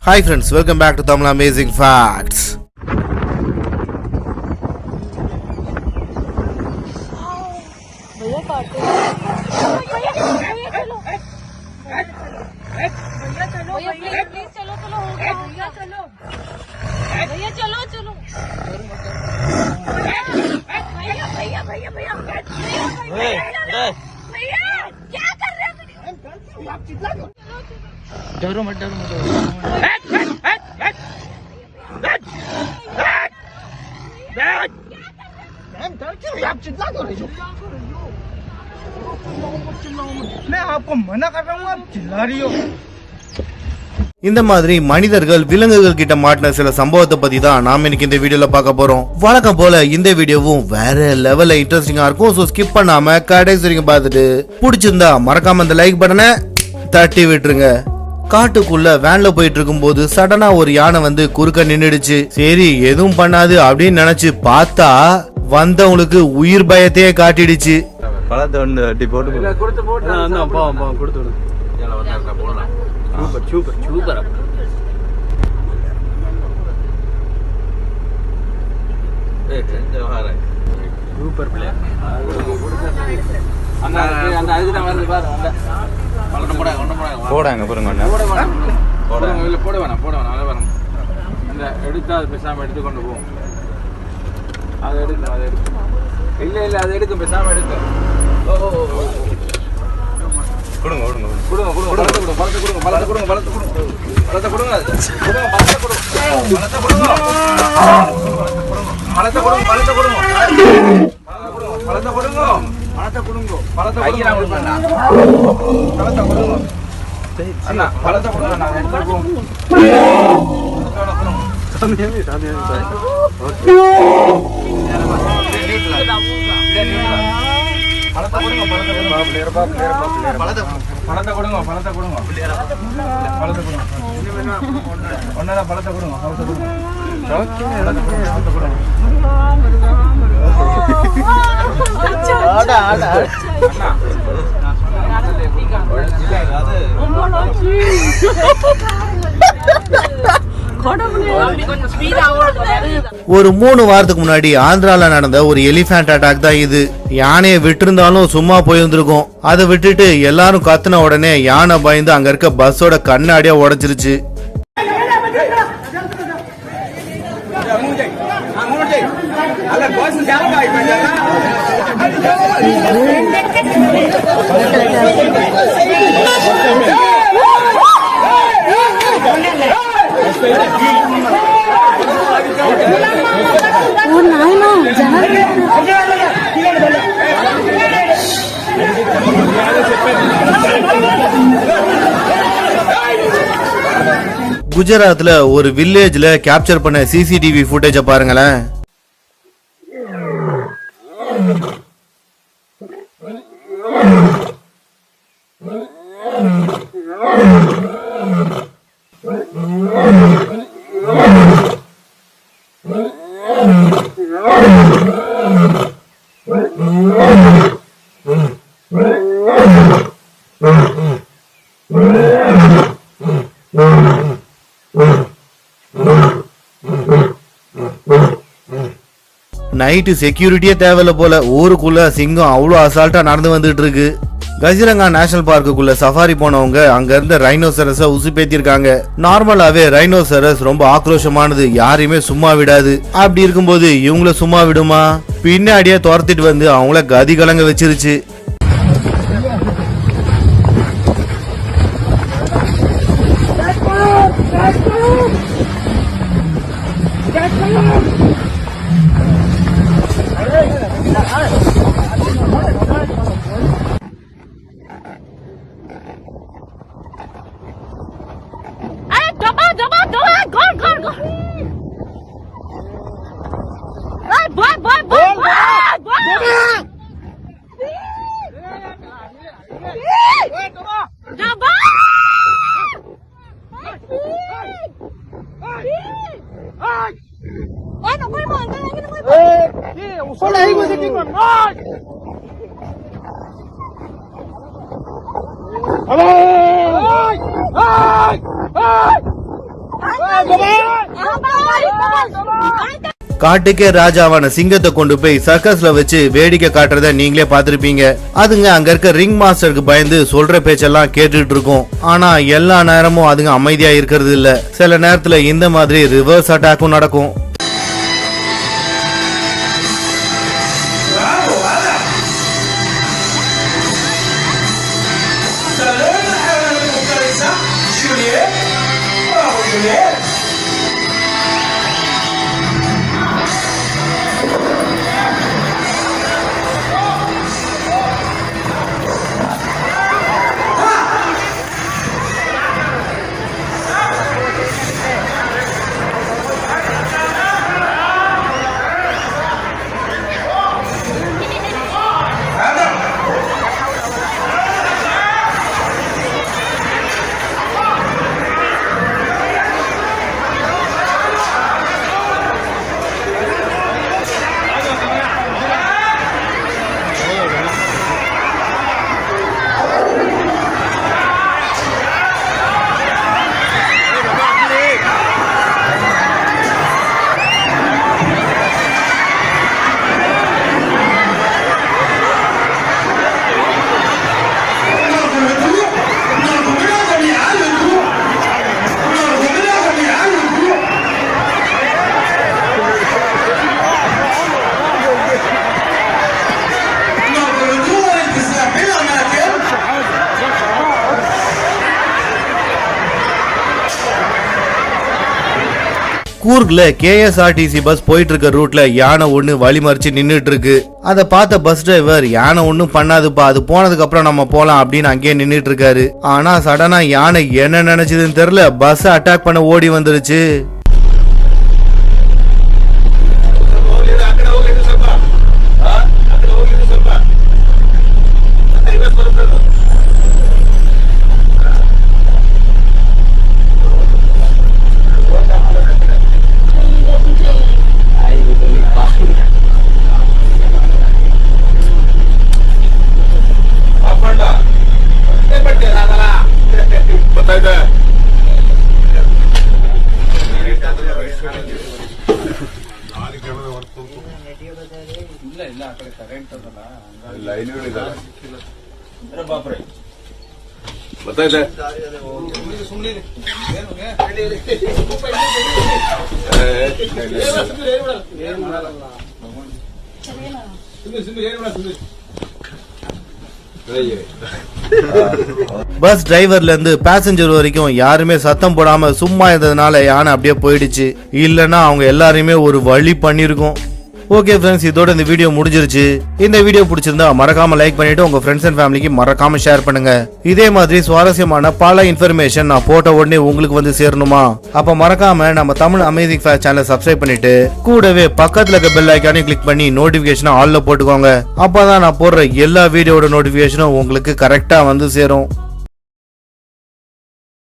Hi friends, welcome back to Tamil Amazing Facts. डरो मत मैं आपको मना कर रहा हूँ आप चिल्ला रही हो இந்த மாதிரி மனிதர்கள் விலங்குகள் கிட்ட மாட்டின சில சம்பவத்தை பத்தி தான் நாம இன்னைக்கு இந்த வீடியோல பார்க்க போறோம். வழக்கம் போல இந்த வீடியோவும் வேற லெவல்ல இன்ட்ரெஸ்டிங்கா இருக்கும். சோ ஸ்கிப் பண்ணாம கடைசி வரைக்கும் பார்த்துட்டு பிடிச்சிருந்தா மறக்காம அந்த லைக் பட்டனை தட்டி விட்டுருங்க. காட்டுக்குள்ள வேன்ல போயிட்டு இருக்கும் போது சடனா ஒரு யானை வந்து குறுக்க நின்னுடுச்சு. சரி எதுவும் பண்ணாது அப்படின்னு நினைச்சு பார்த்தா வந்தவங்களுக்கு உயிர் பயத்தையே காட்டிடுச்சு. சூப்பர் சூப்பர் பிளேயர் அந்த அதுதான் வருது பாரு போடாங்க பாருங்க போட வேணாம் அதை வரும் இந்த எடுத்து அது பேசாம எடுத்து கொண்டு போவோம் அதை எடுக்கும் இல்ல அதை எடுக்கும் பேசாம எடுக்கும் கொடுங்க ஒரு 3 வாரத்துக்கு முன்னாடி ஆந்திரால நடந்த ஒரு எலிஃபண்ட் அட்டாக் தான் இது. யானையை விட்டிருந்தாலும் சும்மா போயிருந்திருக்கும். அதை விட்டுட்டு எல்லாரும் கத்துன உடனே யானை பயந்து அங்க இருக்க பஸ்ஸோட கண்ணாடியா உடைச்சிருச்சு. குஜராத்ல ஒரு வில்லேஜ்ல கேப்சர் பண்ண சிசிடிவி ஃபுட்டேஜ பாருங்களேன். நைட்டு செக்யூரிட்டியே தேவையில்ல போல. ஊருக்குள்ள சிங்கம் அவ்வளோ அசால்ட்டா நடந்து வந்துட்டு இருக்கு. கசிரங்கா நேஷனல் பார்க்குள்ள சஃபாரி போனவங்க அங்க இருந்த ரைனோசரஸ உசுப்பேத்திருக்காங்க. நார்மலாவே ரைனோசரஸ் ரொம்ப ஆக்ரோஷமானது, யாரையுமே சும்மா விடாது. அப்படி இருக்கும்போது இவங்கள சும்மா விடுமா? பின்னாடியே துரத்திட்டு வந்து அவங்கள கதி கலங்க வச்சிருச்சு. காட்டுக்கே ராஜாவான சிங்கத்தை கொண்டு போய் சர்க்கஸ்ல வச்சு வேடிக்கை காட்டுறத நீங்களே பாத்திருப்பீங்க. அதுங்க அங்க இருக்க ரிங் மாஸ்டருக்கு பயந்து சொல்ற பேச்செல்லாம் கேட்டுட்டு இருக்கும். ஆனா எல்லா நேரமும் அதுங்க அமைதியா இருக்கிறது இல்ல. சில நேரத்துல இந்த மாதிரி ரிவர்ஸ் அட்டாக்கும் நடக்கும். கூர்க்ல KSRTC பஸ் போயிட்டு இருக்க ரூட்ல யானை ஒண்ணு வழிமறிச்சு நின்னுட்டு இருக்கு. அத பார்த்த பஸ் டிரைவர் யானை ஒண்ணும் பண்ணாதுப்பா, அது போனதுக்கு அப்புறம் நம்ம போலாம் அப்படின்னு அங்கேயே நின்னுட்டு இருக்காரு. ஆனா சடனா யானை என்ன நினைச்சதுன்னு தெரியல, பஸ் அட்டாக் பண்ண ஓடி வந்துருச்சு. பஸ் டிரைவர்ல இருந்து பேசஞ்சர் வரைக்கும் யாருமே சத்தம் போடாம சும்மா இருந்ததுனால யானை அப்படியே போயிடுச்சு. இல்லன்னா அவங்க எல்லாரையுமே ஒரு வழி பண்ணிருக்கும். ஓகே ஃப்ரெண்ட்ஸ், இதோட இந்த வீடியோ முடிஞ்சிருச்சு. இந்த வீடியோ பிடிச்சிருந்தா மறக்காம லைக் பண்ணிட்டு உங்க ஃப்ரெண்ட்ஸ் அண்ட் ஃபேமிலிக்கு மறக்காம ஷேர் பண்ணுங்க. இதே மாதிரி சுவாரஸ்யமான பல இன்ஃபர்மேஷன் நான் போட்ட உடனே உங்களுக்கு வந்து சேரணுமா? அப்ப மறக்காம நம்ம தமிழ் அமேசிங் ஃபேக்ட் சேனலை சப்ஸ்கிரைப் பண்ணிட்டு கூடவே பக்கத்துல இருக்க பெல் ஐகானையும் கிளிக் பண்ணி நோட்டிபிகேஷன் ஆல்ல போட்டுக்கோங்க. அப்பதான் நான் போடுற எல்லா வீடியோட நோட்டிபிகேஷனும் உங்களுக்கு கரெக்டா வந்து சேரும்.